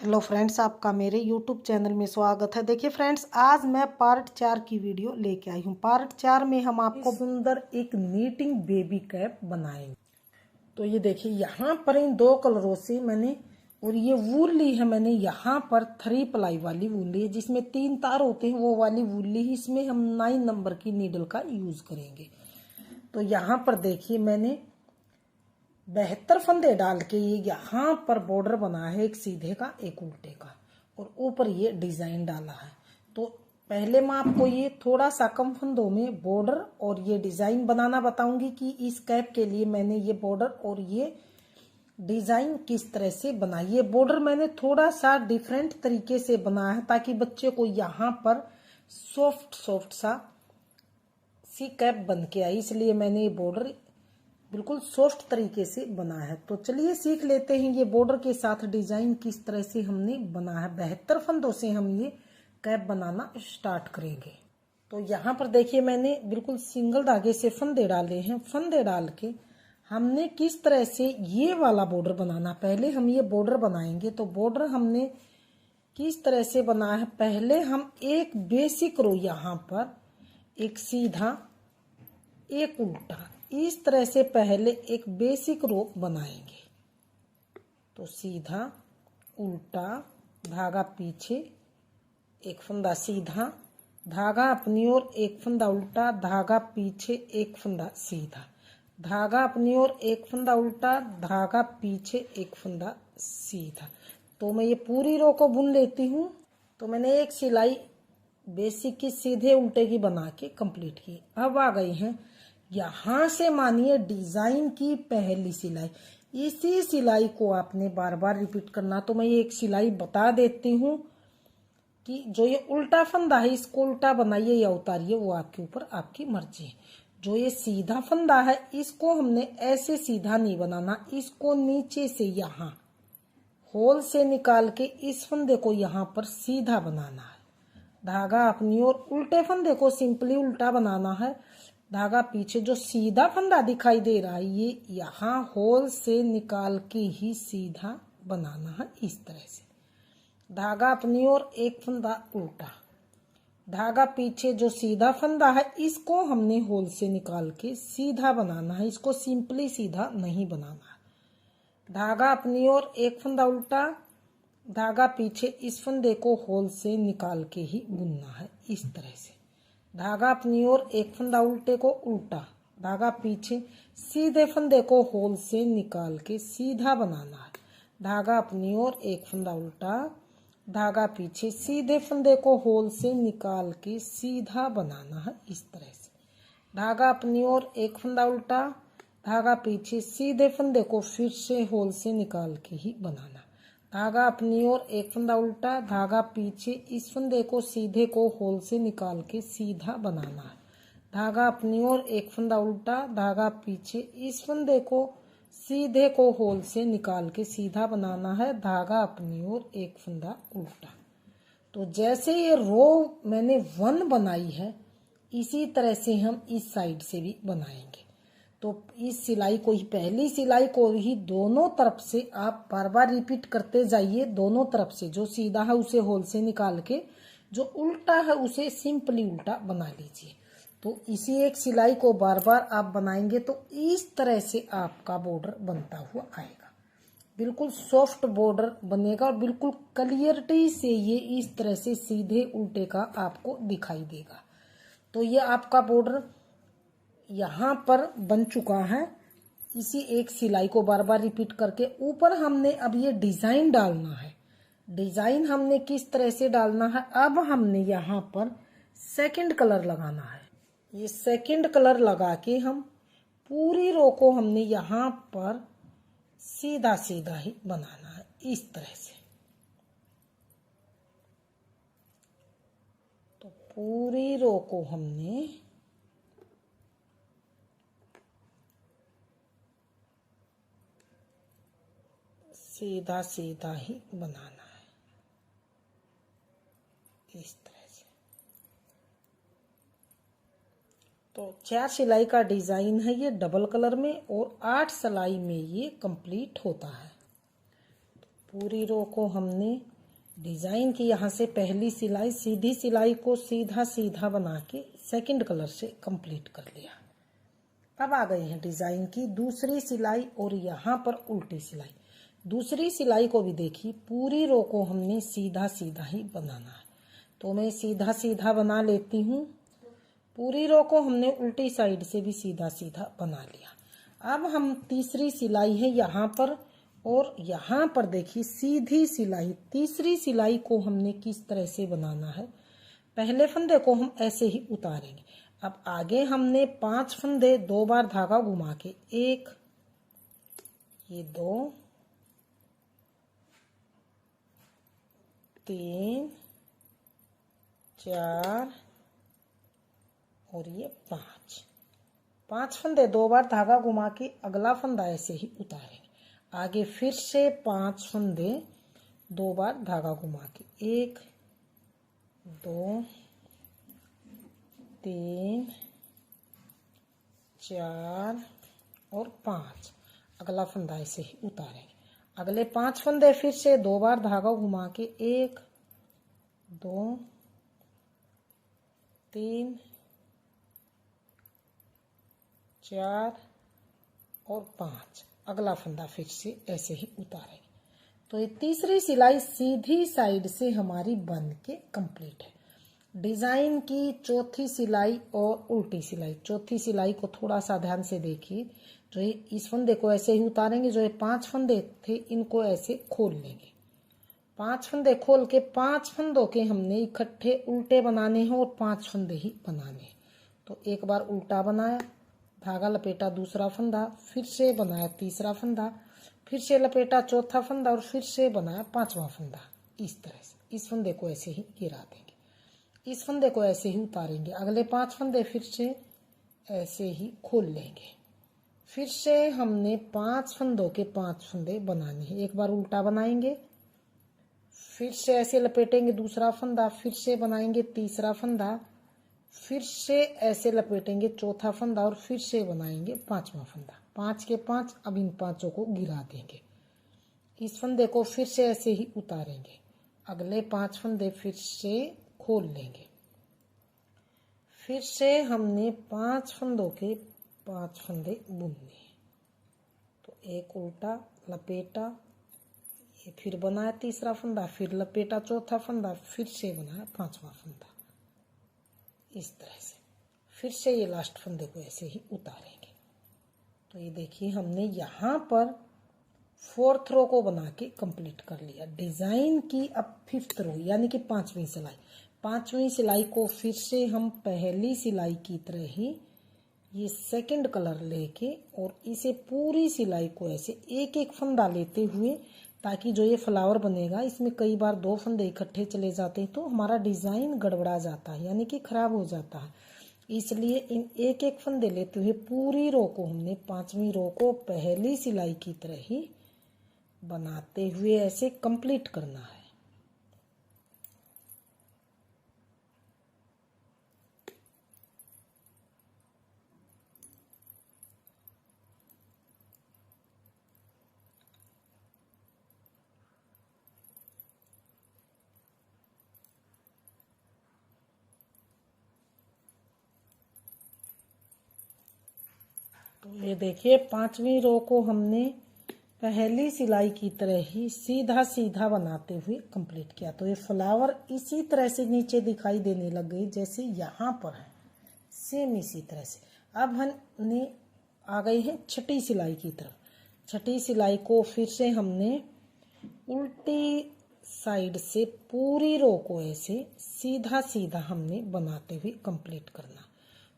Hello friends, आपका मेरे YouTube channel में स्वागत है। देखिए फ्रेंड्स, आज मैं पार्ट 4 की वीडियो लेके आई हूँ। पार्ट 4 में हम आपको सुंदर एक नीटिंग बेबी कैप बनाएंगे। तो ये देखिए, यहाँ पर इन दो कलरों से मैंने, और ये वूल ली है मैंने, यहाँ पर 3 प्लाई वाली वूल ली है जिसमें 3 तार होते हैं, वो वाली वूल ली है। इसमें हम 9 नंबर की नीडल का यूज करेंगे। तो यहाँ पर देखिए, मैंने 72 फंदे डाल के ये यहाँ पर बॉर्डर बना है, एक सीधे का एक उल्टे का, और ऊपर ये डिजाइन डाला है। तो पहले मैं आपको ये थोड़ा सा कम फंदों में बॉर्डर और ये डिजाइन बनाना बताऊंगी कि इस कैप के लिए मैंने ये बॉर्डर और ये डिजाइन किस तरह से बनाई। ये बॉर्डर मैंने थोड़ा सा डिफरेंट तरीके से बनाया है ताकि बच्चे को यहाँ पर सॉफ्ट सा सी कैप बन के आई, इसलिए मैंने ये बॉर्डर बिल्कुल सॉफ्ट तरीके से बना है। तो चलिए सीख लेते हैं ये बॉर्डर के साथ डिजाइन किस तरह से हमने बना है। 72 फंदों से हम ये कैप बनाना स्टार्ट करेंगे। तो यहाँ पर देखिए, मैंने बिल्कुल सिंगल धागे से फंदे डाले हैं। फंदे डाल के हमने किस तरह से ये वाला बॉर्डर बनाना, पहले हम ये बॉर्डर बनाएंगे। तो बॉर्डर हमने किस तरह से बनाया है, पहले हम एक बेसिक रो यहाँ पर एक सीधा एक उल्टा, इस तरह से पहले एक बेसिक रो बनाएंगे। तो सीधा उल्टा, धागा पीछे, एक फंदा सीधा, धागा अपनी ओर, एक फंदा उल्टा, धागा पीछे, एक फंदा सीधा, धागा अपनी ओर, एक फंदा उल्टा, धागा पीछे, एक फंदा सीधा। तो मैं ये पूरी रो को बुन लेती हूँ। तो मैंने एक सिलाई बेसिक की सीधे उल्टे की बना के कंप्लीट की। अब आ गई हैं यहाँ से, मानिए डिजाइन की पहली सिलाई। इसी सिलाई को आपने बार बार रिपीट करना। तो मैं ये एक सिलाई बता देती हूँ कि जो ये उल्टा फंदा है इसको उल्टा बनाइए या उतारिए, वो आपके ऊपर, आपकी मर्जी है। जो ये सीधा फंदा है इसको हमने ऐसे सीधा नहीं बनाना, इसको नीचे से यहाँ होल से निकाल के इस फंदे को यहाँ पर सीधा बनाना है। धागा अपनी ओर, उल्टे फंदे को सिंपली उल्टा बनाना है। धागा पीछे, जो सीधा फंदा दिखाई दे रहा है ये यहाँ होल से निकाल के ही सीधा बनाना है, इस तरह से। धागा अपनी ओर, एक फंदा उल्टा, धागा पीछे, जो सीधा फंदा है इसको हमने होल से निकाल के सीधा बनाना है, इसको सिंपली सीधा नहीं बनाना है। धागा अपनी ओर, एक फंदा उल्टा, धागा पीछे, इस फंदे को होल से निकाल के ही बुनना है, इस तरह से। धागा अपनी ओर, एक फंदा उल्टे को उल्टा, धागा पीछे, सीधे फंदे को होल से निकाल के सीधा बनाना है। धागा अपनी ओर, एक फंदा उल्टा, धागा पीछे, सीधे फंदे को होल से निकाल के सीधा बनाना है, इस तरह से। धागा अपनी ओर, एक फंदा उल्टा, धागा पीछे, सीधे फंदे को फिर से होल से निकाल के ही बनाना। धागा अपनी ओर, एक फंदा उल्टा, धागा पीछे, इस फंदे को सीधे को होल से निकाल के सीधा बनाना है। धागा अपनी ओर, एक फंदा उल्टा, धागा पीछे, इस फंदे को सीधे को होल से निकाल के सीधा बनाना है। धागा अपनी ओर, एक फंदा उल्टा। तो जैसे ये रो मैंने 1 बनाई है, इसी तरह से हम इस साइड से भी बनाएंगे। तो इस सिलाई को ही, पहली सिलाई को ही दोनों तरफ से आप बार बार रिपीट करते जाइए। दोनों तरफ से जो सीधा है उसे होल से निकाल के, जो उल्टा है उसे सिंपली उल्टा बना लीजिए। तो इसी एक सिलाई को बार बार आप बनाएंगे तो इस तरह से आपका बॉर्डर बनता हुआ आएगा। बिल्कुल सॉफ्ट बॉर्डर बनेगा और बिल्कुल क्लियरिटी से ये इस तरह से सीधे उल्टे का आपको दिखाई देगा। तो ये आपका बॉर्डर यहाँ पर बन चुका है। इसी एक सिलाई को बार बार रिपीट करके ऊपर हमने अब ये डिजाइन डालना है। डिजाइन हमने किस तरह से डालना है, अब हमने यहाँ पर सेकंड कलर लगाना है। ये सेकंड कलर लगा के हम पूरी रो को हमने यहाँ पर सीधा सीधा ही बनाना है, इस तरह से। तो पूरी रो को हमने सीधा सीधा ही बनाना है, इस तरह से। तो 4 सिलाई का डिजाइन है ये डबल कलर में, और 8 सिलाई में ये कंप्लीट होता है। पूरी रो को हमने डिजाइन की यहाँ से पहली सिलाई, सीधी सिलाई को सीधा सीधा बना के सेकंड कलर से कंप्लीट कर लिया। अब आ गई है डिजाइन की दूसरी सिलाई और यहाँ पर उल्टी सिलाई। दूसरी सिलाई को भी देखिए, पूरी रो को हमने सीधा सीधा ही बनाना है, तो मैं सीधा सीधा बना लेती हूँ। पूरी रो को हमने उल्टी साइड से भी सीधा सीधा बना लिया। अब हम तीसरी सिलाई है यहाँ पर, और यहाँ पर देखिए सीधी सिलाई, तीसरी सिलाई को हमने किस तरह से बनाना है। पहले फंदे को हम ऐसे ही उतारेंगे। अब आगे हमने 5 फंदे 2 बार धागा घुमा के, 1, ये 2, 3, 4 और ये 5 फंदे 2 बार धागा घुमा के अगला फंदा ऐसे ही उतारेंगे। आगे फिर से 5 फंदे 2 बार धागा घुमा के, 1, 2, 3, 4 और 5, अगला फंदा ऐसे ही उतारेंगे। अगले 5 फंदे फिर से 2 बार धागा घुमा के, 1, 2, 3, 4 और 5, अगला फंदा फिर से ऐसे ही उतारेंगे। तो ये तीसरी सिलाई सीधी साइड से हमारी बन के कंप्लीट है। डिजाइन की चौथी सिलाई और उल्टी सिलाई। चौथी सिलाई को थोड़ा सा ध्यान से देखिए, जो ये इस फंदे को ऐसे ही उतारेंगे, जो ये 5 फंदे थे इनको ऐसे खोल लेंगे। 5 फंदे खोल के 5 फंदों के हमने इकट्ठे उल्टे बनाने हैं और 5 फंदे ही बनाने हैं। तो एक बार उल्टा बनाया, धागा लपेटा दूसरा फंदा, फिर से बनाया तीसरा फंदा, फिर से लपेटा चौथा फंदा और फिर से बनाया 5वां फंदा। इस तरह से इस फंदे को ऐसे ही गिरा देंगे, इस फंदे को ऐसे ही उतारेंगे। अगले 5 फंदे फिर से ऐसे ही खोल लेंगे। फिर से हमने 5 फंदों के 5 फंदे बनाने हैं। एक बार उल्टा बनाएंगे, फिर से ऐसे लपेटेंगे दूसरा फंदा, फिर से बनाएंगे तीसरा फंदा, फिर से ऐसे लपेटेंगे चौथा फंदा और फिर से बनाएंगे 5वां फंदा। 5 के 5, अब इन 5 को गिरा देंगे। इस फंदे को फिर से ऐसे ही उतारेंगे। अगले 5 फंदे फिर से खोल लेंगे। फिर से हमने 5 फंदों के 5 फंदे बुनने। तो एक उल्टा लपेटा, ये फिर बनाया तीसरा फंदा, फिर लपेटा चौथा फंदा, फिर से बनाया 5वां फंदा। इस तरह से फिर से ये लास्ट फंदे को ऐसे ही उतारेंगे। तो ये देखिए हमने यहाँ पर 4th रो को बना के कंप्लीट कर लिया। डिजाइन की अब 5th रो यानी कि 5वीं सिलाई। 5वीं सिलाई को फिर से हम पहली सिलाई की तरह ही ये सेकंड कलर लेके और इसे पूरी सिलाई को ऐसे एक एक फंदा लेते हुए, ताकि जो ये फ्लावर बनेगा इसमें कई बार 2 फंदे इकट्ठे चले जाते हैं तो हमारा डिजाइन गड़बड़ा जाता है, यानी कि खराब हो जाता है। इसलिए इन एक एक फंदे लेते हुए पूरी रो को हमने 5वीं रो को पहली सिलाई की तरह ही बनाते हुए ऐसे कंप्लीट करना है। तो ये देखिए 5वीं रो को हमने पहली सिलाई की तरह ही सीधा सीधा बनाते हुए कंप्लीट किया। तो ये फ्लावर इसी तरह से नीचे दिखाई देने लग गई जैसे यहाँ पर है, सेम इसी तरह से। अब हमने आ गई है छठी सिलाई की तरफ। छठी सिलाई को फिर से हमने उल्टी साइड से पूरी रो को ऐसे सीधा सीधा हमने बनाते हुए कंप्लीट करना।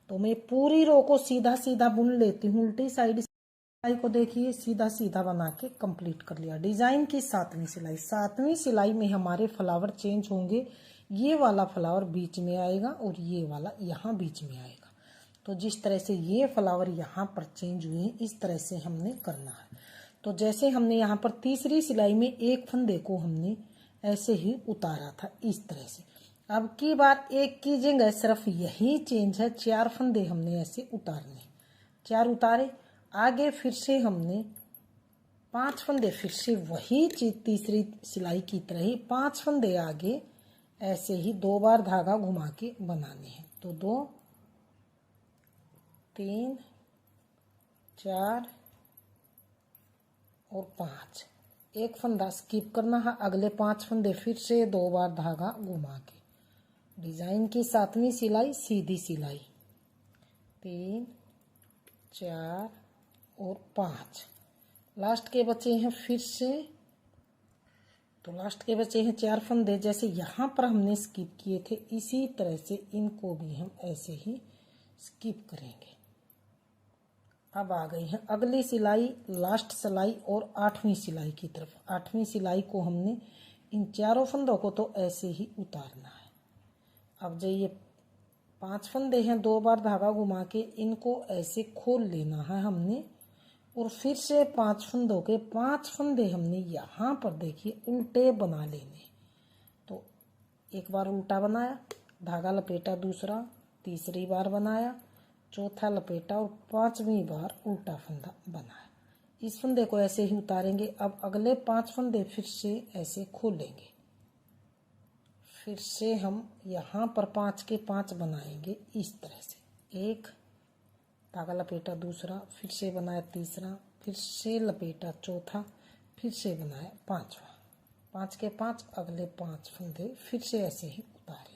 तो मैं पूरी रो को सीधा सीधा बुन लेती हूँ। उल्टी साइड सिलाई को देखिए सीधा सीधा बना के कंप्लीट कर लिया। डिजाइन की 7वीं सिलाई। 7वीं सिलाई में हमारे फ्लावर चेंज होंगे। ये वाला फ्लावर बीच में आएगा और ये वाला यहाँ बीच में आएगा। तो जिस तरह से ये फ्लावर यहाँ पर चेंज हुए इस तरह से हमने करना है। तो जैसे हमने यहाँ पर तीसरी सिलाई में एक फंदे को हमने ऐसे ही उतारा था इस तरह से। अब की बात एक की जगह सिर्फ यही चेंज है, 4 फंदे हमने ऐसे उतारने। 4 उतारे, आगे फिर से हमने 5 फंदे फिर से वही चीज तीसरी सिलाई की तरह ही 5 फंदे आगे ऐसे ही 2 बार धागा घुमा के बनाने हैं। तो 2 3 4 और 5, एक फंदा स्किप करना है, अगले 5 फंदे फिर से 2 बार धागा घुमा के। डिजाइन की 7वीं सिलाई सीधी सिलाई 3 4 और 5। लास्ट के बचे हैं फिर से, तो लास्ट के बचे हैं 4 फंदे। जैसे यहाँ पर हमने स्किप किए थे इसी तरह से इनको भी हम ऐसे ही स्किप करेंगे। अब आ गई है अगली सिलाई, लास्ट सिलाई और 8वीं सिलाई की तरफ। 8वीं सिलाई को हमने इन चारों फंदों को तो ऐसे ही उतारना है। अब जो ये 5 फंदे हैं 2 बार धागा घुमा के इनको ऐसे खोल लेना है हमने, और फिर से 5 फंदों के 5 फंदे हमने यहाँ पर देखिए उल्टे बना लेने। तो एक बार उल्टा बनाया, धागा लपेटा, दूसरा, तीसरी बार बनाया, चौथा लपेटा और 5वीं बार उल्टा फंदा बनाया। इस फंदे को ऐसे ही उतारेंगे। अब अगले 5 फंदे फिर से ऐसे खोलेंगे, फिर से हम यहाँ पर 5 के 5 बनाएंगे इस तरह से। एक धागा लपेटा, दूसरा, फिर से बनाया तीसरा, फिर से लपेटा चौथा, फिर से बनाया 5वां। 5 के 5 अगले 5 फंदे फिर से ऐसे ही उतारेंगे।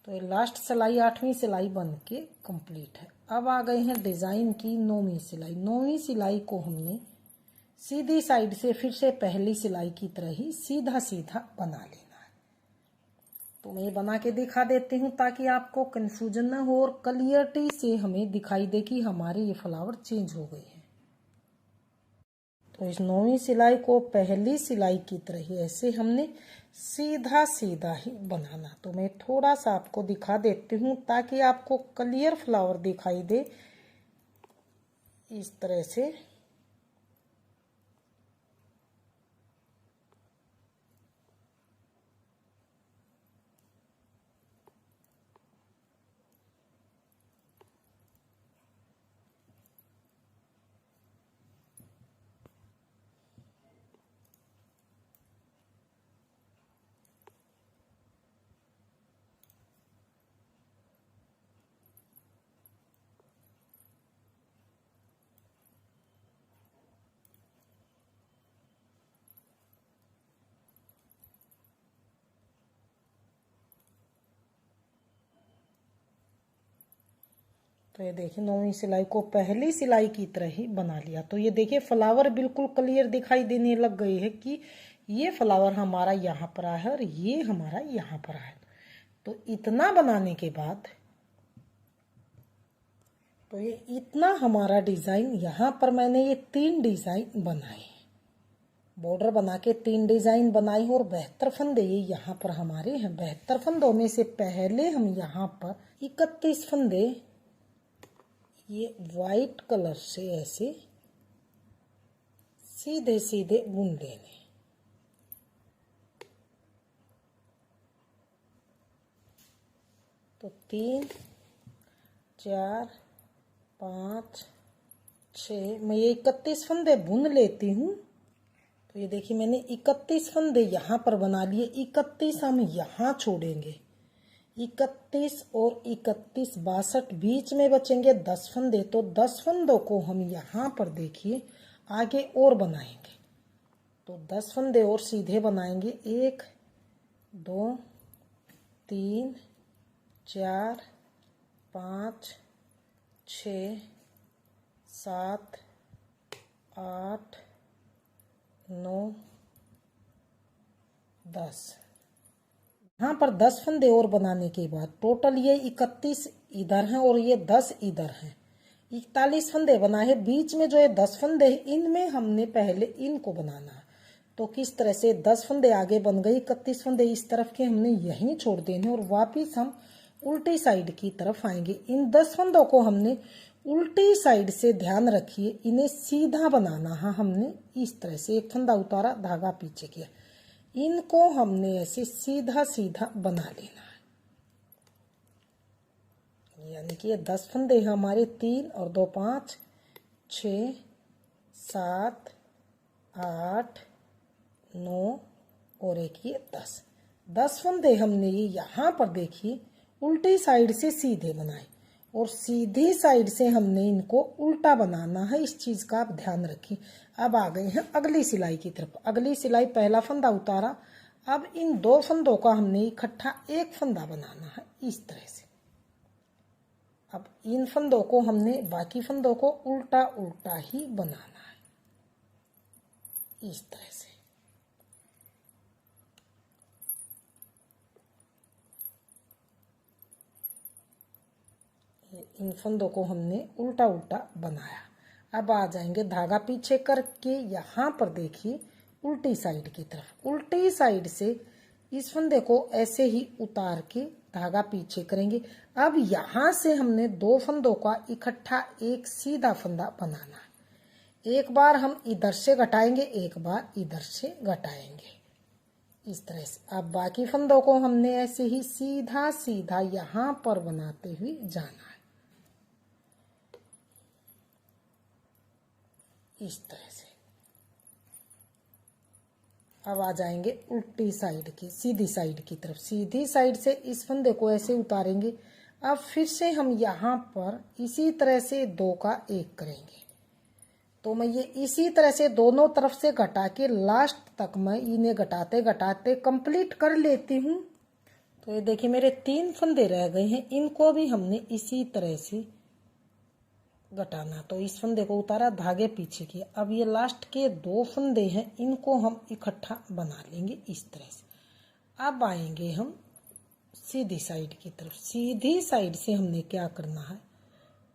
तो ये लास्ट सिलाई 8वीं सिलाई बन के कंप्लीट है। अब आ गए हैं डिजाइन की 9वीं सिलाई। 9वीं सिलाई को हमने सीधी साइड से फिर से पहली सिलाई की तरह ही सीधा सीधा बना लेना है। तो मैं ये बना के दिखा देती हूँ ताकि आपको कंफ्यूजन ना हो और क्लियरिटी से हमें दिखाई दे कि हमारे ये फ्लावर चेंज हो गए हैं। तो इस 9वीं सिलाई को पहली सिलाई की तरह ही ऐसे हमने सीधा सीधा ही बनाना। तो मैं थोड़ा सा आपको दिखा देती हूँ ताकि आपको क्लियर फ्लावर दिखाई दे। इस तरह से तो ये देखिए 9वीं सिलाई को पहली सिलाई की तरह ही बना लिया। तो ये देखिए फ्लावर बिल्कुल क्लियर दिखाई देने लग गई है कि ये फ्लावर हमारा यहाँ पर आया है और ये हमारा यहाँ पर आया है। तो इतना बनाने के बाद तो ये इतना हमारा डिजाइन, यहाँ पर मैंने ये 3 डिजाइन बनाए, बॉर्डर बना के 3 डिजाइन बनाई और 72 फंदे ये यहाँ पर हमारे हैं। 72 फंदों में से पहले हम यहाँ पर 31 फंदे ये वाइट कलर से ऐसे सीधे सीधे बुन लेने। तो 3 4 5 6 मैं ये 31 फंदे बुन लेती हूँ। तो ये देखिए मैंने 31 फंदे यहाँ पर बना लिए। 31 हम यहाँ छोड़ेंगे, 31 और 31 62 बीच में बचेंगे 10 फंदे। तो 10 फंदों को हम यहाँ पर देखिए आगे और बनाएंगे। तो 10 फंदे और सीधे बनाएंगे। 1 2 3 4 5 6 7 8 9 10। यहाँ पर 10 फंदे और बनाने के बाद टोटल ये 31 इधर हैं और ये 10 इधर हैं, 41 फंदे बनाए हैं। बीच में जो ये 10 फंदे हैं इनमें हमने पहले इनको बनाना है। तो किस तरह से 10 फंदे आगे बन गए, 31 फंदे इस तरफ के हमने यहीं छोड़ देने और वापिस हम उल्टी साइड की तरफ आएंगे। इन 10 फंदों को हमने उल्टी साइड से, ध्यान रखिए, इन्हें सीधा बनाना है। हमने इस तरह से एक फंदा उतारा, धागा पीछे किया, इनको हमने ऐसे सीधा सीधा बना लेना है। यानी कि ये 10 फंदे हमारे 3 और 2 5 6 7 8, 9 और एक ये 10 फंदे हमने ये यहाँ पर देखिए उल्टी साइड से सीधे बनाए और सीधी साइड से हमने इनको उल्टा बनाना है। इस चीज का आप ध्यान रखिए। अब आ गए हैं अगली सिलाई की तरफ। अगली सिलाई पहला फंदा उतारा, अब इन 2 फंदों का हमने इकट्ठा एक फंदा बनाना है इस तरह से। अब इन फंदों को हमने बाकी फंदों को उल्टा उल्टा ही बनाना है इस तरह से। इन फंदों को हमने उल्टा उल्टा बनाया। अब आ जाएंगे धागा पीछे करके यहाँ पर देखिए उल्टी साइड की तरफ। उल्टी साइड से इस फंदे को ऐसे ही उतार के धागा पीछे करेंगे। अब यहाँ से हमने 2 फंदों का इकट्ठा एक सीधा फंदा बनाना है। एक बार हम इधर से घटाएंगे, एक बार इधर से घटाएंगे इस तरह से। अब बाकी फंदों को हमने ऐसे ही सीधा सीधा यहाँ पर बनाते हुए जाना है इस तरह से। अब आ जाएंगे उल्टी साइड की सीधी साइड की तरफ। सीधी साइड से इस फंदे को ऐसे उतारेंगे। अब फिर से हम यहाँ पर इसी तरह से 2 का 1 करेंगे। तो मैं ये इसी तरह से दोनों तरफ से घटा के लास्ट तक मैं इन्हें घटाते घटाते कंप्लीट कर लेती हूँ। तो ये देखिए मेरे 3 फंदे रह गए हैं, इनको भी हमने इसी तरह से घटाना। तो इस फंदे को उतारा, धागे पीछे किए। अब ये लास्ट के 2 फंदे हैं, इनको हम इकट्ठा बना लेंगे इस तरह से। अब आएंगे हम सीधी साइड की तरफ। सीधी साइड से हमने क्या करना है,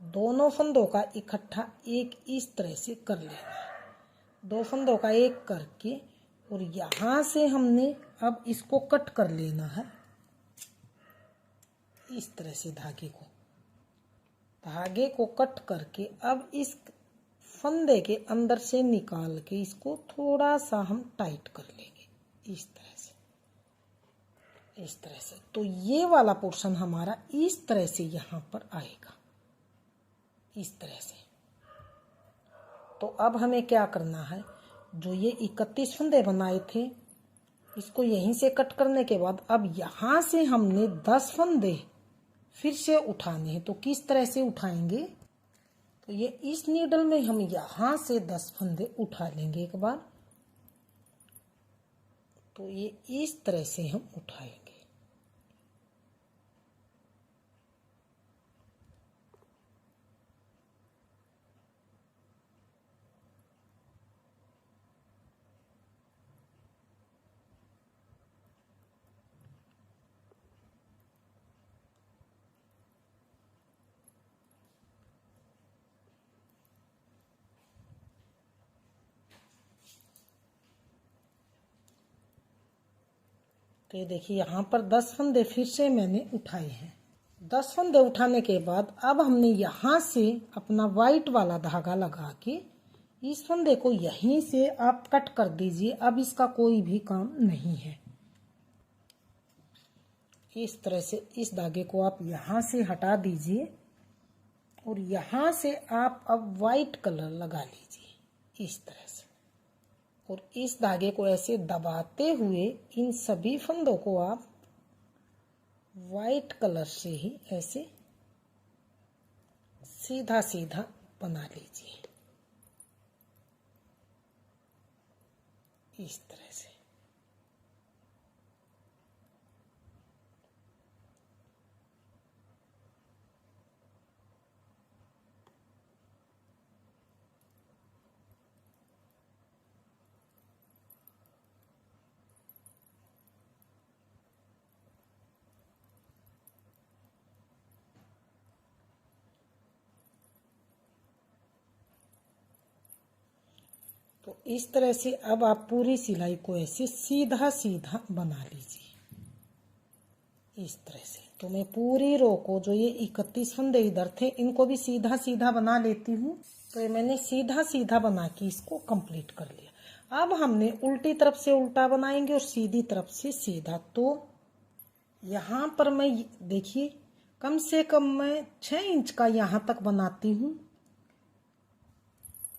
दोनों फंदों का इकट्ठा एक इस तरह से कर लेना है। 2 फंदों का एक करके और यहाँ से हमने अब इसको कट कर लेना है इस तरह से। धागे को कट करके अब इस फंदे के अंदर से निकाल के इसको थोड़ा सा हम टाइट कर लेंगे इस तरह से। तो ये वाला पोर्शन हमारा इस तरह से यहाँ पर आएगा इस तरह से। तो अब हमें क्या करना है, जो ये 31 फंदे बनाए थे इसको यहीं से कट करने के बाद अब यहाँ से हमने 10 फंदे फिर से उठाने हैं। तो किस तरह से उठाएंगे, तो ये इस नीडल में हम यहाँ से 10 फंदे उठा लेंगे एक बार। तो ये इस तरह से हम उठाएंगे। तो ये देखिए यहाँ पर 10 फंदे फिर से मैंने उठाए हैं। 10 फंदे उठाने के बाद अब हमने यहाँ से अपना वाइट वाला धागा लगा के इस फंदे को यहीं से आप कट कर दीजिए। अब इसका कोई भी काम नहीं है। इस तरह से इस धागे को आप यहाँ से हटा दीजिए और यहाँ से आप अब वाइट कलर लगा लीजिए इस तरह से। और इस धागे को ऐसे दबाते हुए इन सभी फंदों को आप वाइट कलर से ही ऐसे सीधा सीधा बना लीजिए इस तरह से। तो इस तरह से अब आप पूरी सिलाई को ऐसे सीधा सीधा बना लीजिए इस तरह से। तो मैं पूरी रो को जो ये 31 फंदे इधर थे इनको भी सीधा सीधा बना लेती हूँ। तो ये मैंने सीधा सीधा बना के इसको कंप्लीट कर लिया। अब हमने उल्टी तरफ से उल्टा बनाएंगे और सीधी तरफ से सीधा। तो यहाँ पर मैं देखिए कम से कम मैं 6 इंच का यहाँ तक बनाती हूँ।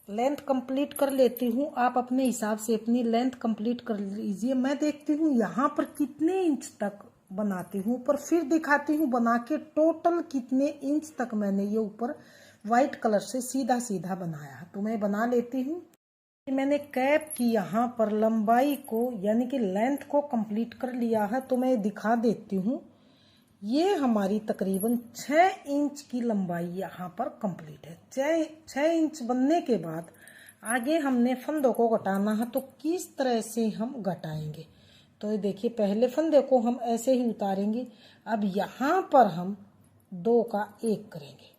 लेंथ कंप्लीट कर लेती हूँ। आप अपने हिसाब से अपनी लेंथ कंप्लीट कर लीजिए। मैं देखती हूँ यहाँ पर कितने इंच तक बनाती हूँ, पर फिर दिखाती हूँ बना के टोटल कितने इंच तक मैंने ये ऊपर वाइट कलर से सीधा सीधा बनाया। तो मैं बना लेती हूँ। मैंने कैप की यहाँ पर लंबाई को यानी कि लेंथ को कंप्लीट कर लिया है। तो मैं दिखा देती हूँ, ये हमारी तकरीबन 6 इंच की लंबाई यहाँ पर कंप्लीट है। 6 इंच बनने के बाद आगे हमने फंदों को घटाना है। तो किस तरह से हम घटाएंगे, तो ये देखिए, पहले फंदे को हम ऐसे ही उतारेंगे। अब यहाँ पर हम 2 का 1 करेंगे,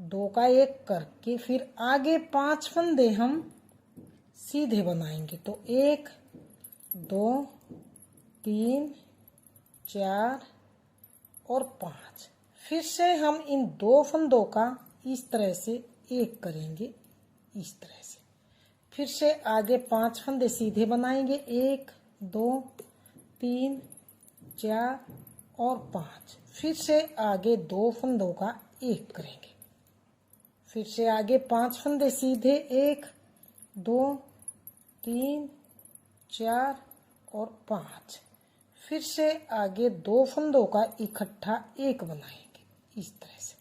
2 का 1 करके फिर आगे 5 फंदे हम सीधे बनाएंगे। तो 1 2 3 4 और 5। फिर से हम इन 2 फंदों का इस तरह से 1 करेंगे, इस तरह से। फिर से आगे 5 फंदे सीधे बनाएंगे, 1 2 3 4 और 5। फिर से आगे 2 फंदों का 1 करेंगे। फिर से आगे 5 फंदे सीधे, 1 2 3 4 और 5। फिर से आगे 2 फंदों का इकट्ठा 1 बनाएंगे, इस तरह से।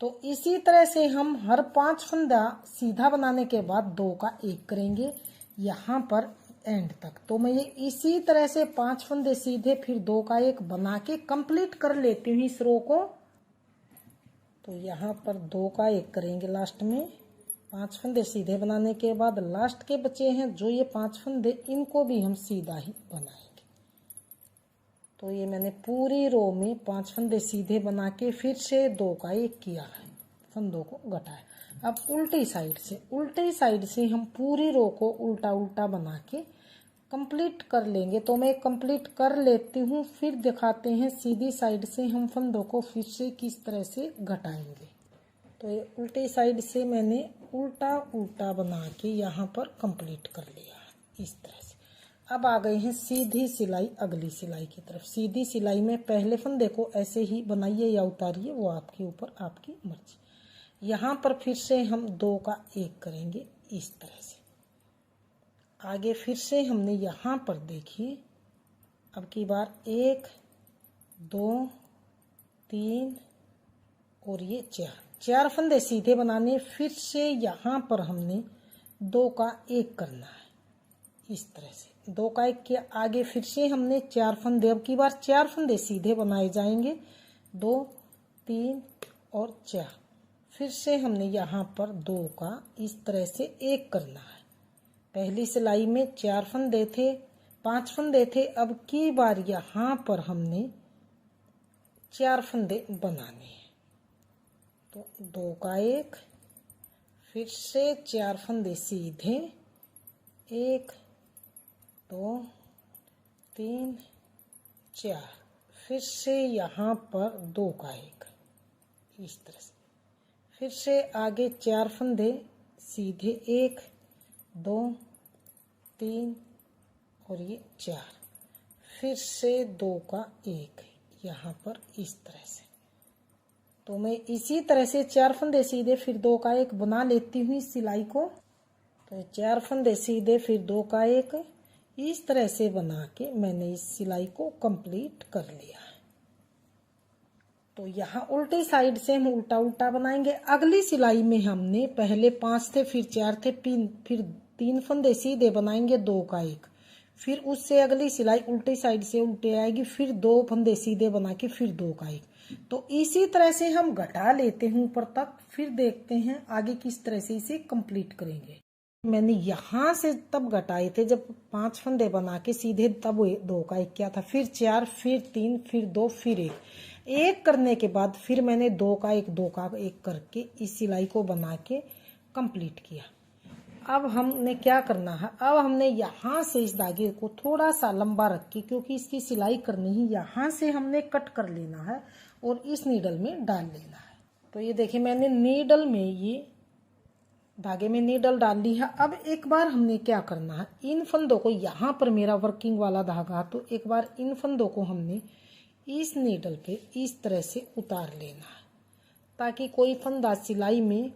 तो इसी तरह से हम हर 5 फंदा सीधा बनाने के बाद 2 का 1 करेंगे यहाँ पर एंड तक। तो मैं ये इसी तरह से 5 फंदे सीधे फिर 2 का 1 बना के कंप्लीट कर लेती हूँ इस रो को। तो यहाँ पर 2 का 1 करेंगे लास्ट में। 5 फंदे सीधे बनाने के बाद लास्ट के बचे हैं जो ये 5 फंदे, इनको भी हम सीधा ही बनाएंगे। तो ये मैंने पूरी रो में 5 फंदे सीधे बना के फिर से 2 का 1 किया है, फंदों को घटाया। अब उल्टी साइड से हम पूरी रो को उल्टा उल्टा बना के कंप्लीट कर लेंगे। तो मैं कंप्लीट कर लेती हूँ, फिर दिखाते हैं सीधी साइड से हम फंदों को फिर से किस तरह से घटाएंगे। तो ये उल्टी साइड से मैंने उल्टा उल्टा बना के यहाँ पर कंप्लीट कर लिया है, इस तरह से। अब आ गए हैं सीधी सिलाई, अगली सिलाई की तरफ। सीधी सिलाई में पहले फंदे को ऐसे ही बनाइए या उतारिए, वो आपके ऊपर, आपकी मर्जी। यहाँ पर फिर से हम 2 का 1 करेंगे, इस तरह से। आगे फिर से हमने यहाँ पर देखिए, अब की बार 1 2 3 और ये 4 फंदे सीधे बनाने। फिर से यहाँ पर हमने 2 का 1 करना है, इस तरह से। 2 का 1 के आगे फिर से हमने 4 फंदे, अब की बार 4 फंदे सीधे बनाए जाएंगे, 2 3 और 4। फिर से हमने यहाँ पर 2 का इस तरह से 1 करना है। पहली सिलाई में 4 फंदे थे, 5 फंदे थे, अब की बार यहाँ पर हमने 4 फंदे बनाने हैं। तो 2 का 1, फिर से 4 फंदे सीधे, 1 2 3 4। फिर से यहाँ पर 2 का 1, इस तरह से। फिर से आगे 4 फंदे सीधे, 1 2 3 और ये 4। फिर से 2 का 1 यहाँ पर, इस तरह से। तो मैं इसी तरह से 4 फंदे सीधे फिर 2 का 1 बना लेती हूँ इस सिलाई को। तो 4 फंदे सीधे फिर 2 का 1 इस तरह से बना के मैंने इस सिलाई को कंप्लीट कर लिया है। तो यहाँ उल्टी साइड से हम उल्टा उल्टा बनाएंगे। अगली सिलाई में हमने पहले 5 थे, फिर 4 थे, फिर 3 फंदे सीधे बनाएंगे, 2 का 1। फिर उससे अगली सिलाई उल्टी साइड से उल्टे आएगी, फिर 2 फंदे सीधे बना के फिर 2 का 1। तो इसी तरह से हम घटा लेते हैं ऊपर तक, फिर देखते हैं आगे किस तरह से इसे कंप्लीट करेंगे। मैंने यहाँ से तब घटाए थे जब 5 फंदे बना के सीधे, तब 2 का 1 किया था, फिर 4, फिर 3, फिर 2, फिर 1 करने के बाद फिर मैंने 2 का 1 करके इस सिलाई को बना के कंप्लीट किया। अब हमने क्या करना है, अब हमने यहाँ से इस धागे को थोड़ा सा लंबा रख के, क्योंकि इसकी सिलाई करनी ही, यहाँ से हमने कट कर लेना है और इस नीडल में डाल लेना है। तो ये देखिए, मैंने नीडल में, ये धागे में नीडल डाल ली है। अब एक बार हमने क्या करना है, इन फंदों को, यहाँ पर मेरा वर्किंग वाला धागा, तो एक बार इन फंदों को हमने इस नीडल पे इस तरह से उतार लेना है, ताकि कोई फंदा सिलाई में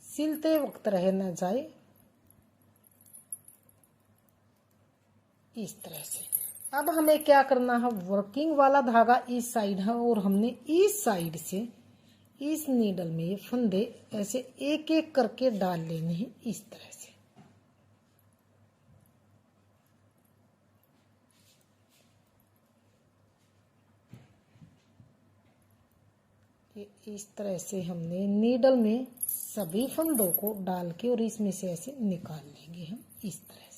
सिलते वक्त रह न जाए, इस तरह से। अब हमें क्या करना है, वर्किंग वाला धागा इस साइड है और हमने इस साइड से इस नीडल में ये फंदे ऐसे एक एक करके डाल लेने हैं इस तरह से। ये इस तरह से हमने नीडल में सभी फंदों को डाल के और इसमें से ऐसे निकाल लेंगे हम इस तरह से।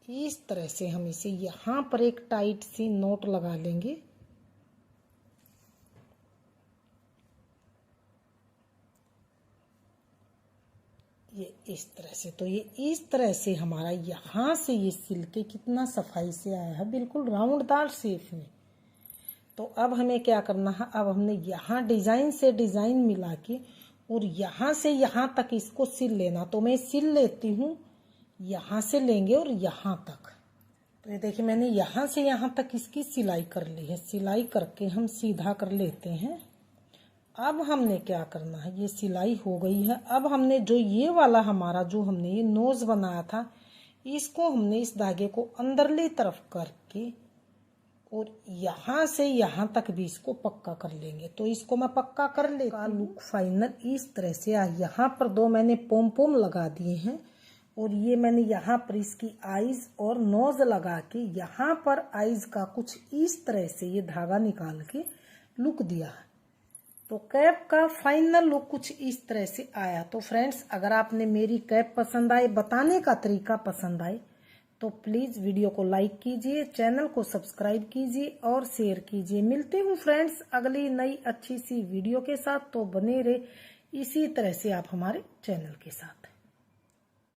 इस तरह से हम इसे यहाँ पर एक टाइट सी नोट लगा लेंगे। ये इस तरह से। तो ये इस तरह से हमारा यहाँ से ये सिल के कितना सफाई से आया है, बिल्कुल राउंडदार शेप में। तो अब हमें क्या करना है, अब हमने यहाँ डिजाइन से डिजाइन मिला के और यहाँ से यहाँ तक इसको सिल लेना। तो मैं सिल लेती हूँ, यहाँ से लेंगे और यहाँ तक। तो ये देखिए मैंने यहाँ से यहाँ तक इसकी सिलाई कर ली है। सिलाई करके हम सीधा कर लेते हैं। अब हमने क्या करना है, ये सिलाई हो गई है। अब हमने जो ये वाला हमारा जो हमने ये नोज बनाया था, इसको हमने इस धागे को अंदरली तरफ करके और यहाँ से यहाँ तक भी इसको पक्का कर लेंगे। तो इसको मैं पक्का कर लेता हूँ। लुक फाइनल इस तरह से। यहाँ पर 2 मैंने पोम पोम लगा दिए हैं और ये मैंने यहाँ पर इसकी आईज और नोज लगा के यहाँ पर आईज का कुछ इस तरह से ये धागा निकाल के लुक दिया है। तो कैप का फाइनल लुक कुछ इस तरह से आया। तो फ्रेंड्स, अगर आपने मेरी कैप पसंद आए, बताने का तरीका पसंद आए, तो प्लीज वीडियो को लाइक कीजिए, चैनल को सब्सक्राइब कीजिए और शेयर कीजिए। मिलते हूँ फ्रेंड्स अगली नई अच्छी सी वीडियो के साथ। तो बने रहे इसी तरह से आप हमारे चैनल के साथ।